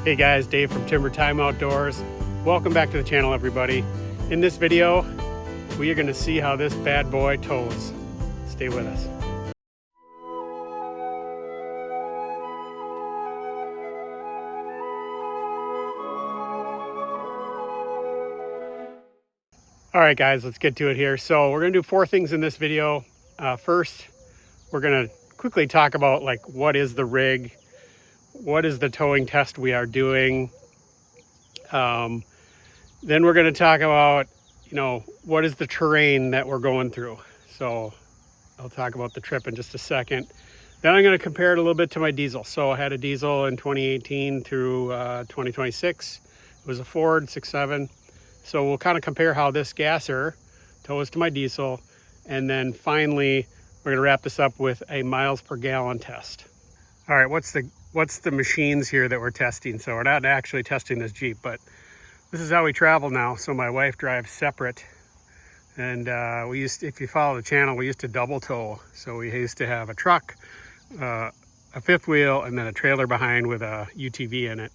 Hey guys, Dave from Timber Time Outdoors. Welcome back to the channel, everybody. In this video, we are going to see how this bad boy tows. Stay with us. All right guys, let's get to it here. So we're going to do 4 things in this video. First, we're going to quickly talk about what is the rig, what is the towing test we are doing. Then we're going to talk about, what is the terrain that we're going through. So I'll talk about the trip in just a second. Then I'm going to compare it a little bit to my diesel. So I had a diesel in 2018 through 2026. It was a Ford 6.7. So we'll kind of compare how this gasser tows to my diesel. And then finally, we're going to wrap this up with a miles per gallon test. All right, what's the machines here that we're testing? So we're not actually testing this Jeep, but this is how we travel now. So my wife drives separate, and if you follow the channel, we used to double tow. So we used to have a truck, a fifth wheel, and then a trailer behind with a UTV in it.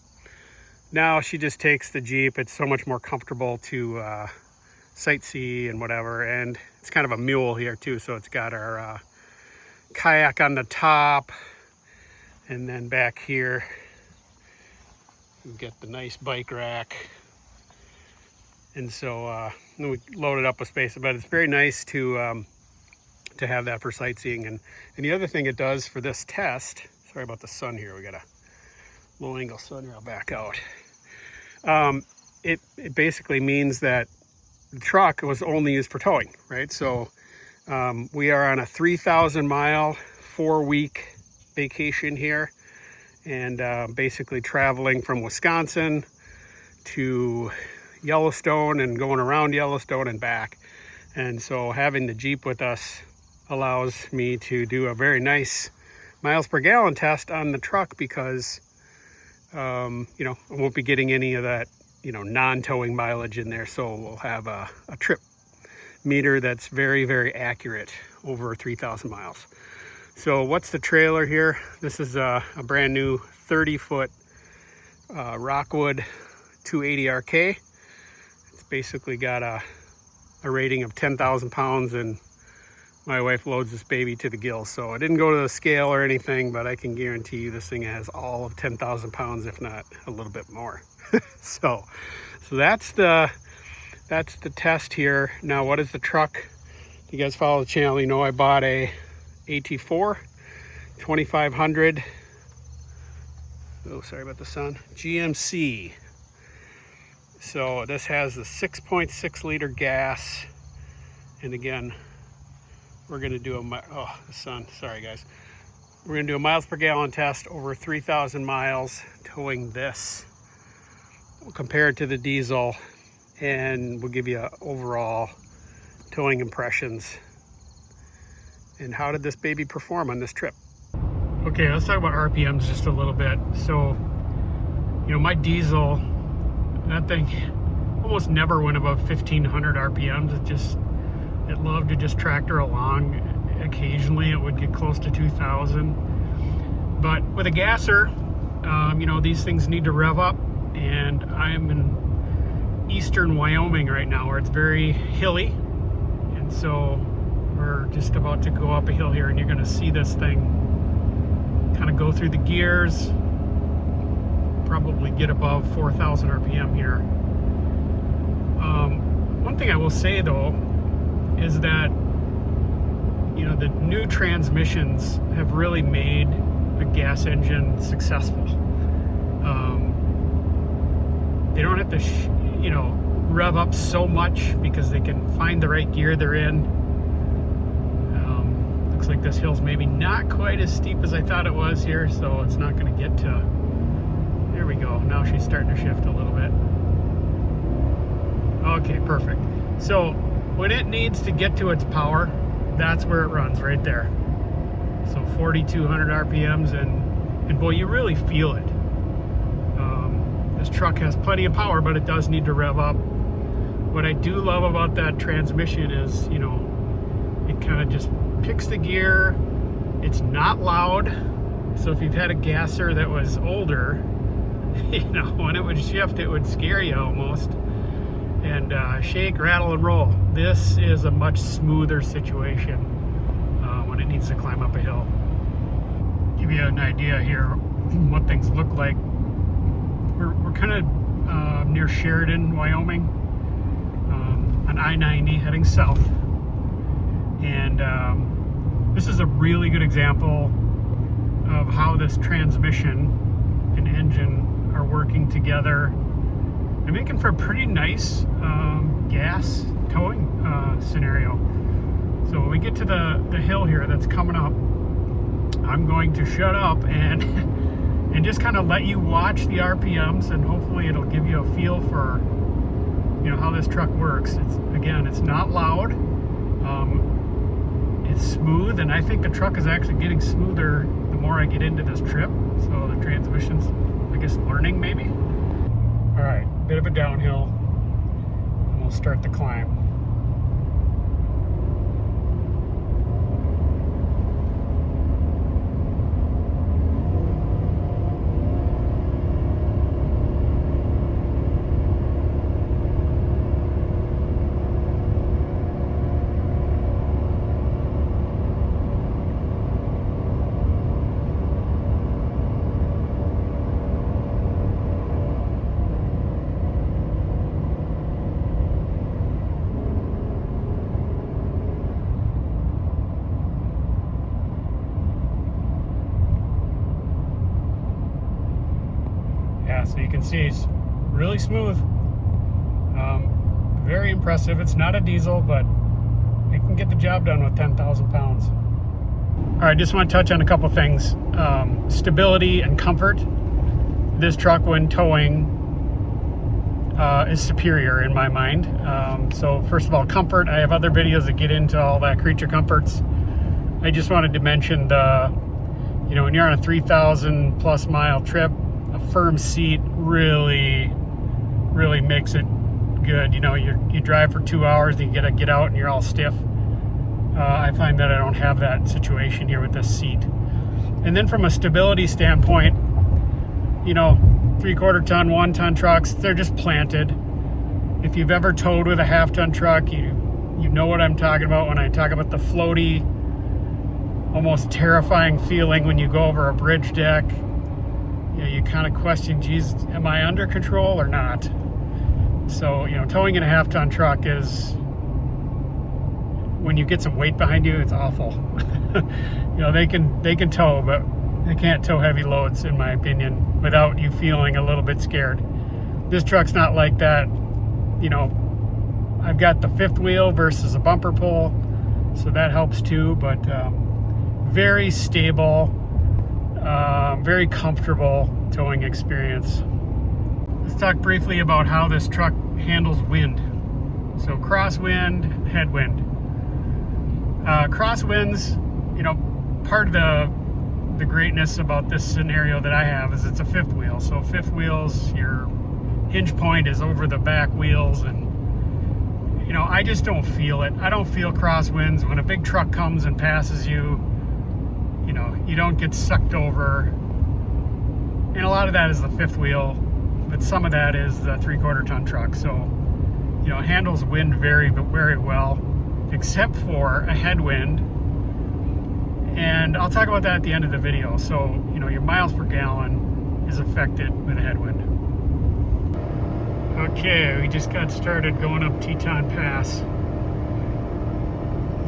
Now she just takes the Jeep. It's so much more comfortable to sightsee and whatever, and it's kind of a mule here too. So it's got our kayak on the top, and then back here we've got the nice bike rack. And so then we load it up with space, but it's very nice to have that for sightseeing. And the other thing it does for this test, sorry about the sun here, we got a low angle sun here, I'll back out. It basically means that the truck was only used for towing, right? So we are on a 3,000 mile, 4-week vacation here, and basically traveling from Wisconsin to Yellowstone and going around Yellowstone and back. And so having the Jeep with us allows me to do a very nice miles per gallon test on the truck, because I won't be getting any of that non-towing mileage in there. So we'll have a trip meter that's very, very accurate over 3,000 miles. So what's the trailer here? This is a brand new 30-foot Rockwood 280 RK. Basically got a rating of 10,000 pounds, and my wife loads this baby to the gills. So I didn't go to the scale or anything, but I can guarantee you this thing has all of 10,000 pounds, if not a little bit more. so that's the test here. Now, what is the truck? If you guys follow the channel, you know I bought a AT4 2500. Oh, sorry about the sun. GMC. So this has the 6.6 liter gas, and again, we're going to do the sun, sorry guys. We're going to do a miles per gallon test over 3,000 miles towing this. We'll compare it to the diesel, and we'll give you overall towing impressions. And how did this baby perform on this trip? Okay, let's talk about RPMs just a little bit. So, my diesel, that thing almost never went above 1,500 RPMs. It loved to just tractor along. Occasionally it would get close to 2,000. But with a gasser, these things need to rev up. And I'm in eastern Wyoming right now, where it's very hilly. And so we're just about to go up a hill here, and you're gonna see this thing kind of go through the gears, probably get above 4,000 RPM here. One thing I will say though is that the new transmissions have really made a gas engine successful. They don't have to rev up so much, because they can find the right gear they're in. Looks like this hill's maybe not quite as steep as I thought it was here, so it's not going to get to. There we go. Now she's starting to shift a little bit. Okay, perfect. So when it needs to get to its power, that's where it runs, right there. So 4,200 RPMs, and boy, you really feel it. This truck has plenty of power, but it does need to rev up. What I do love about that transmission is, it kind of just picks the gear. It's not loud. So if you've had a gasser that was older, You know, when it would shift, it would scare you almost. And shake, rattle, and roll. This is a much smoother situation when it needs to climb up a hill. Give you an idea here what things look like. We're kind of near Sheridan, Wyoming, on I-90 heading south. And this is a really good example of how this transmission and engine are working together and making for a pretty nice gas towing scenario. So when we get to the hill here that's coming up, I'm going to shut up and just kind of let you watch the RPMs, and hopefully it'll give you a feel for, you know, how this truck works. It's not loud. It's smooth, and I think the truck is actually getting smoother the more I get into this trip. So the transmission's, I guess, learning maybe. All right, bit of a downhill, and we'll start the climb. So you can see it's really smooth, very impressive. It's not a diesel, but it can get the job done with 10,000 pounds. All right, just want to touch on a couple things. Stability and comfort. This truck, when towing, is superior in my mind. So first of all, comfort. I have other videos that get into all that creature comforts. I just wanted to mention you know, when you're on a 3,000 plus mile trip, a firm seat really makes it good. You know, you drive for 2 hours, and you gotta get out and you're all stiff. I find that I don't have that situation here with this seat. And then from a stability standpoint, you know, 3/4 ton, 1 ton trucks, they're just planted. If you've ever towed with a 1/2 ton truck, you know what I'm talking about when I talk about the floaty, almost terrifying feeling when you go over a bridge deck. You know, you kind of question, geez, am I under control or not? So, you know, towing in a 1/2 ton truck is, when you get some weight behind you, it's awful. You know, they can tow, but they can't tow heavy loads, in my opinion, without you feeling a little bit scared. This truck's not like that. You know, I've got the 5th wheel versus a bumper pull, so that helps too, but very stable, very comfortable towing experience. Let's talk briefly about how this truck handles wind. So crosswind, headwind. Crosswinds, you know, part of the greatness about this scenario that I have is it's a 5th wheel. So 5th wheels, your hinge point is over the back wheels, and you know, I just don't feel it. I don't feel crosswinds. When a big truck comes and passes you, you know, you don't get sucked over. And a lot of that is the 5th wheel, but some of that is the 3/4 ton truck. So, you know, it handles wind very well, except for a headwind. And I'll talk about that at the end of the video. So, you know, your miles per gallon is affected with a headwind. Okay, we just got started going up Teton Pass.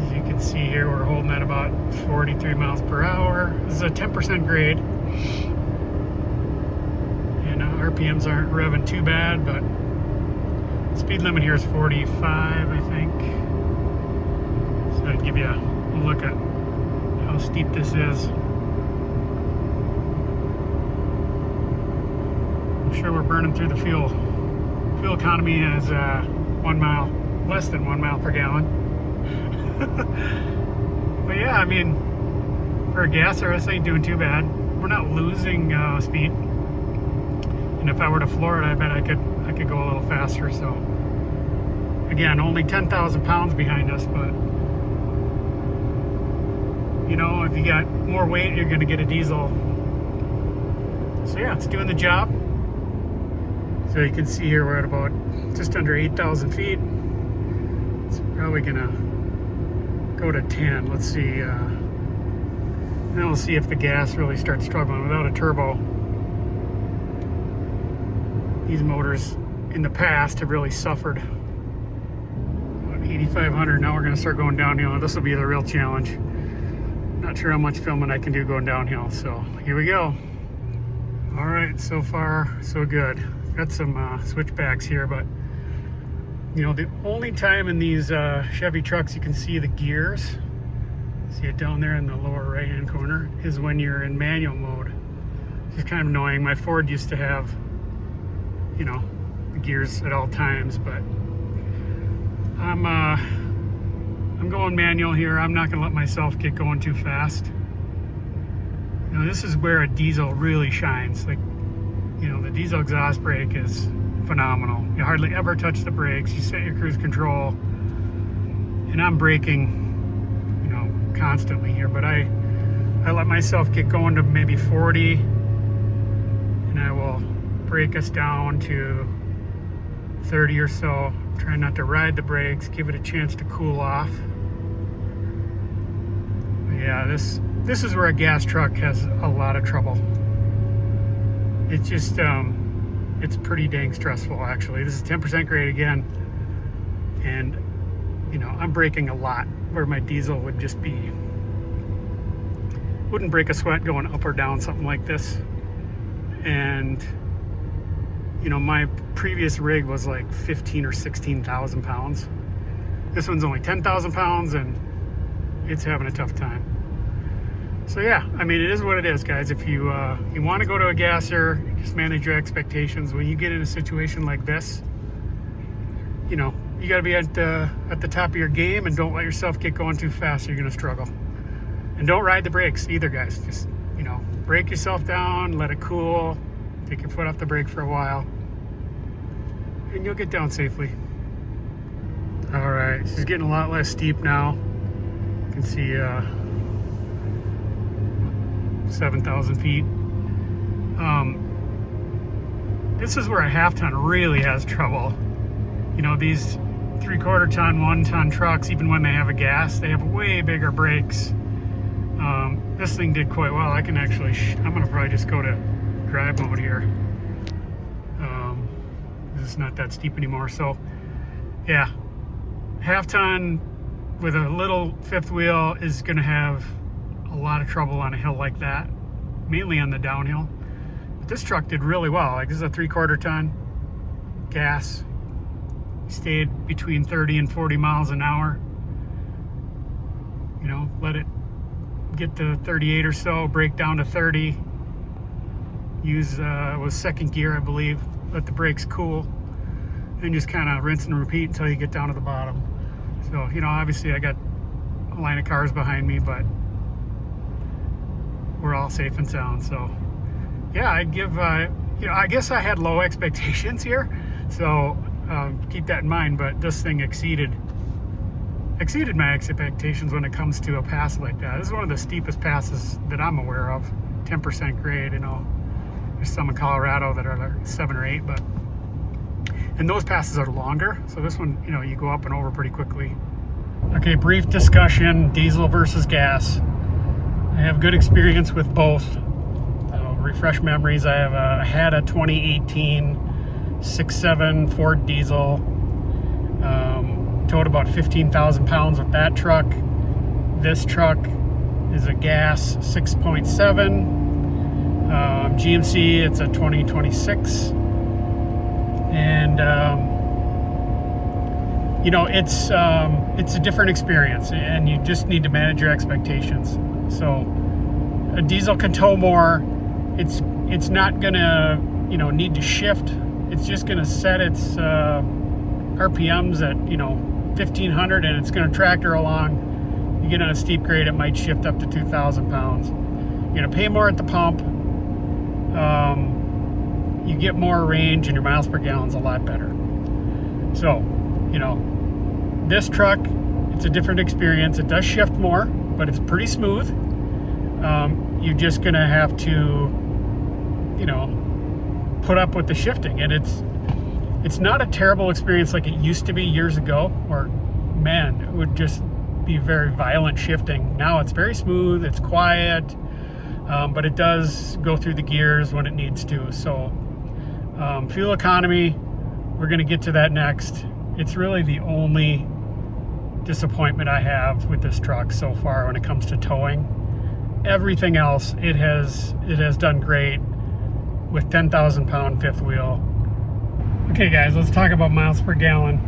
As you can see here, we're holding at about 43 miles per hour. This is a 10% grade. And RPMs aren't revving too bad, but speed limit here is 45, I think. So I'd give you a look at how steep this is. I'm sure we're burning through the fuel. Fuel economy is 1 mile, less than 1 mile per gallon. But yeah, I mean, for a gasser, this ain't doing too bad. We're not losing speed. And if I were to floor it, I bet I could go a little faster. So again, only 10,000 pounds behind us, but you know, if you got more weight, you're going to get a diesel. So yeah, it's doing the job. So you can see here we're at about just under 8,000 feet. It's probably gonna go to 10. Let's see. Then we'll see if the gas really starts struggling without a turbo. These motors in the past have really suffered. 8,500. Now we're going to start going downhill. This will be the real challenge. Not sure how much filming I can do going downhill. So here we go. All right, so far so good. Got some switchbacks here, but you know, the only time in these Chevy trucks you can see the gears, see it down there in the lower right hand corner, is when you're in manual mode. It's kind of annoying. My Ford used to have, you know, the gears at all times, but I'm going manual here. I'm not gonna let myself get going too fast. You know, this is where a diesel really shines. Like, you know, the diesel exhaust brake is phenomenal. You hardly ever touch the brakes. You set your cruise control, and I'm braking, you know, constantly here, but I let myself get going to maybe 40, and I will brake us down to 30 or so. Try not to ride the brakes, give it a chance to cool off. But yeah, this is where a gas truck has a lot of trouble. It's just it's pretty dang stressful, actually. This is 10% grade again, and you know, I'm braking a lot where my diesel would just be, wouldn't break a sweat going up or down something like this. And you know, my previous rig was like 15 or 16,000 pounds. This one's only 10,000 pounds, and it's having a tough time. So yeah, I mean, it is what it is, guys. If you you want to go to a gasser, just manage your expectations. When you get in a situation like this, you know, you got to be at the top of your game, and don't let yourself get going too fast. Or you're gonna struggle. And don't ride the brakes either, guys. Just, you know, break yourself down, let it cool, take your foot off the brake for a while, and you'll get down safely. All right, this is getting a lot less steep now. You can see 7,000 feet. This is where a half-ton really has trouble. You know, these 3/4 ton, 1 ton trucks, even when they have a gas, they have way bigger brakes. This thing did quite well. I can actually, I'm gonna probably just go to drive mode here. This is not that steep anymore. So yeah, half-ton with a little fifth wheel is gonna have a lot of trouble on a hill like that, mainly on the downhill. But this truck did really well. Like, this is a 3/4 ton gas. Stayed between 30 and 40 miles an hour. You know, let it get to 38 or so, brake down to 30. Use was second gear, I believe. Let the brakes cool, and just kind of rinse and repeat until you get down to the bottom. So, you know, obviously I got a line of cars behind me, but we're all safe and sound. So yeah, I'd give you know, I guess I had low expectations here, so keep that in mind. But this thing exceeded my expectations when it comes to a pass like that. This is one of the steepest passes that I'm aware of. 10% grade. You know, there's some in Colorado that are like 7 or 8, but, and those passes are longer. So this one, you know, you go up and over pretty quickly. Okay, brief discussion, diesel versus gas. I have good experience with both. Refresh memories. I had a 2018 6.7 Ford diesel. Towed about 15,000 pounds with that truck. This truck is a gas 6.7 GMC. It's a 2026, and you know, it's a different experience, and you just need to manage your expectations. So a diesel can tow more. It's not gonna, you know, need to shift. It's just gonna set its RPMs at, you know, 1,500, and it's gonna tractor along. You get on a steep grade, it might shift up to 2,000 pounds. You're gonna pay more at the pump. You get more range, and your miles per gallon's a lot better. So, you know, this truck, it's a different experience. It does shift more, but it's pretty smooth. You're just gonna have to, you know, put up with the shifting, and It's not a terrible experience like it used to be years ago, or man, it would just be very violent shifting. Now it's very smooth, it's quiet, but it does go through the gears when it needs to. So fuel economy, we're going to get to that next. It's really the only disappointment I have with this truck so far when it comes to towing. Everything else, it has done great with 10,000 pound fifth wheel. Okay guys, let's talk about miles per gallon.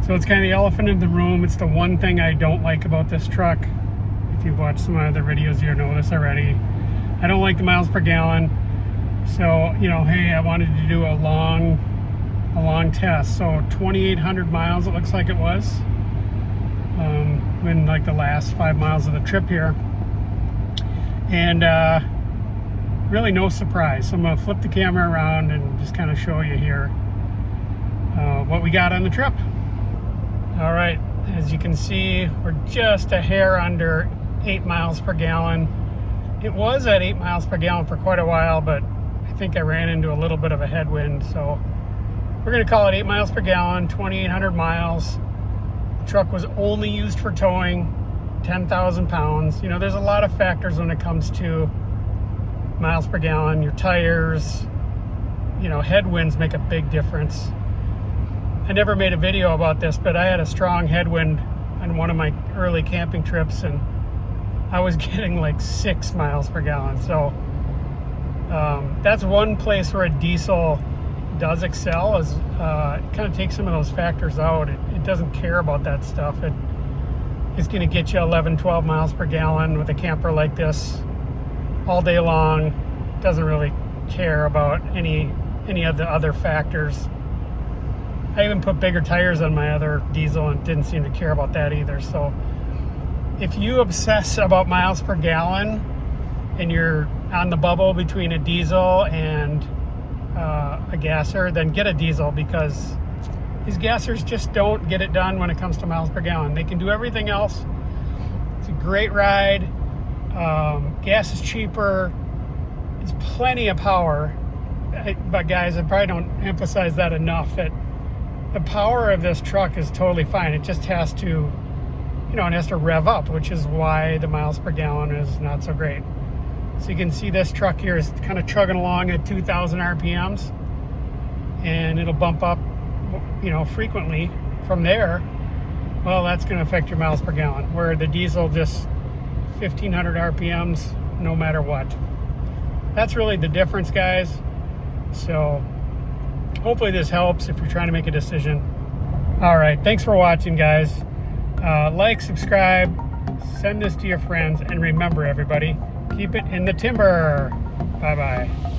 So it's kind of the elephant in the room. It's the one thing I don't like about this truck. If you've watched some of my other videos, you know this already. I don't like the miles per gallon. So, you know, hey, I wanted to do a long test. So 2,800 miles it looks like it was. In like the last 5 miles of the trip here. And really no surprise. So I'm gonna flip the camera around and just kind of show you here what we got on the trip. All right, as you can see, we're just a hair under 8 miles per gallon. It was at 8 miles per gallon for quite a while, but I think I ran into a little bit of a headwind. So we're gonna call it 8 miles per gallon, 2,800 miles. The truck was only used for towing, 10,000 pounds. You know, there's a lot of factors when it comes to miles per gallon. Your tires, you know, headwinds make a big difference. I never made a video about this, but I had a strong headwind on one of my early camping trips, and I was getting like 6 miles per gallon. So that's one place where a diesel does excel, is it kind of takes some of those factors out. It doesn't care about that stuff. It's going to get you 11, 12 miles per gallon with a camper like this all day long. Doesn't really care about any of the other factors. I even put bigger tires on my other diesel and didn't seem to care about that either. So if you obsess about miles per gallon and you're on the bubble between a diesel and a gasser, then get a diesel, because these gassers just don't get it done when it comes to miles per gallon. They can do everything else. It's a great ride. Gas is cheaper. There's plenty of power. But guys, I probably don't emphasize that enough, that the power of this truck is totally fine. It just has to, you know, it has to rev up, which is why the miles per gallon is not so great. So you can see this truck here is kind of chugging along at 2,000 RPMs, and it'll bump up, you know, frequently from there. Well, that's going to affect your miles per gallon, where the diesel just 1,500 RPMs no matter what. That's really the difference, guys. So hopefully this helps if you're trying to make a decision. All right, thanks for watching, guys. Like, subscribe, send this to your friends, and remember, everybody, keep it in the timber. Bye-bye.